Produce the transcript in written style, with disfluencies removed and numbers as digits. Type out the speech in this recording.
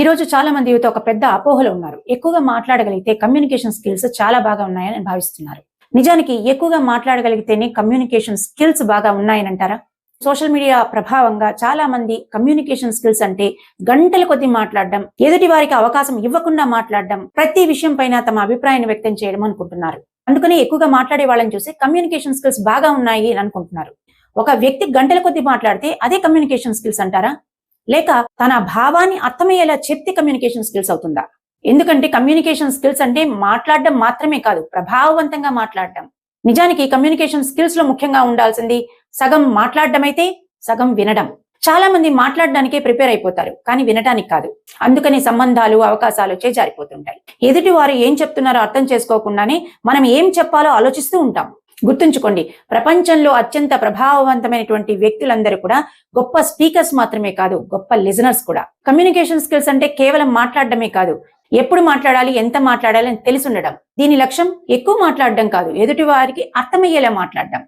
ఈ రోజు చాలా మంది యువత ఒక పెద్ద అపోహలో ఉన్నారు. ఎక్కువగా మాట్లాడగలిగితే కమ్యూనికేషన్ స్కిల్స్ చాలా బాగా ఉన్నాయని భావిస్తున్నారు. నిజానికి ఎక్కువగా మాట్లాడగలిగితేనే కమ్యూనికేషన్ స్కిల్స్ బాగా ఉన్నాయని అంటారా? సోషల్ మీడియా ప్రభావంగా చాలా మంది కమ్యూనికేషన్ స్కిల్స్ అంటే గంటల కొద్దీ మాట్లాడడం, ఎదుటి వారికి అవకాశం ఇవ్వకుండా మాట్లాడడం, ప్రతి విషయం పైన తమ అభిప్రాయాన్ని వ్యక్తం చేయడం అనుకుంటున్నారు. అందుకని ఎక్కువగా మాట్లాడే వాళ్ళని చూసి కమ్యూనికేషన్ స్కిల్స్ బాగా ఉన్నాయి అని అనుకుంటున్నారు. ఒక వ్యక్తి గంటల కొద్దీ మాట్లాడితే అదే కమ్యూనికేషన్ స్కిల్స్ అంటారా? లేక తన భావాన్ని అర్థమయ్యేలా చెప్తే కమ్యూనికేషన్ స్కిల్స్ అవుతుందా? ఎందుకంటే కమ్యూనికేషన్ స్కిల్స్ అంటే మాట్లాడడం మాత్రమే కాదు, ప్రభావవంతంగా మాట్లాడడం. నిజానికి కమ్యూనికేషన్ స్కిల్స్ లో ముఖ్యంగా ఉండాల్సింది సగం మాట్లాడడం అయితే సగం వినడం. చాలా మంది మాట్లాడడానికే ప్రిపేర్ అయిపోతారు, కానీ వినడానికి కాదు. అందుకని సంబంధాలు, అవకాశాలు చేజారిపోతుంటాయి. ఎదుటి వారు ఏం చెప్తున్నారో అర్థం చేసుకోకుండానే మనం ఏం చెప్పాలో ఆలోచిస్తూ ఉంటాం. గుర్తుంచుకోండి, ప్రపంచంలో అత్యంత ప్రభావవంతమైనటువంటి వ్యక్తులందరూ కూడా గొప్ప స్పీకర్స్ మాత్రమే కాదు, గొప్ప లిజనర్స్ కూడా. కమ్యూనికేషన్ స్కిల్స్ అంటే కేవలం మాట్లాడడమే కాదు, ఎప్పుడు మాట్లాడాలి, ఎంత మాట్లాడాలి అని తెలిసి ఉండడం. దీని లక్ష్యం ఎక్కువ మాట్లాడడం కాదు, ఎదుటి వారికి అర్థమయ్యేలా మాట్లాడడం.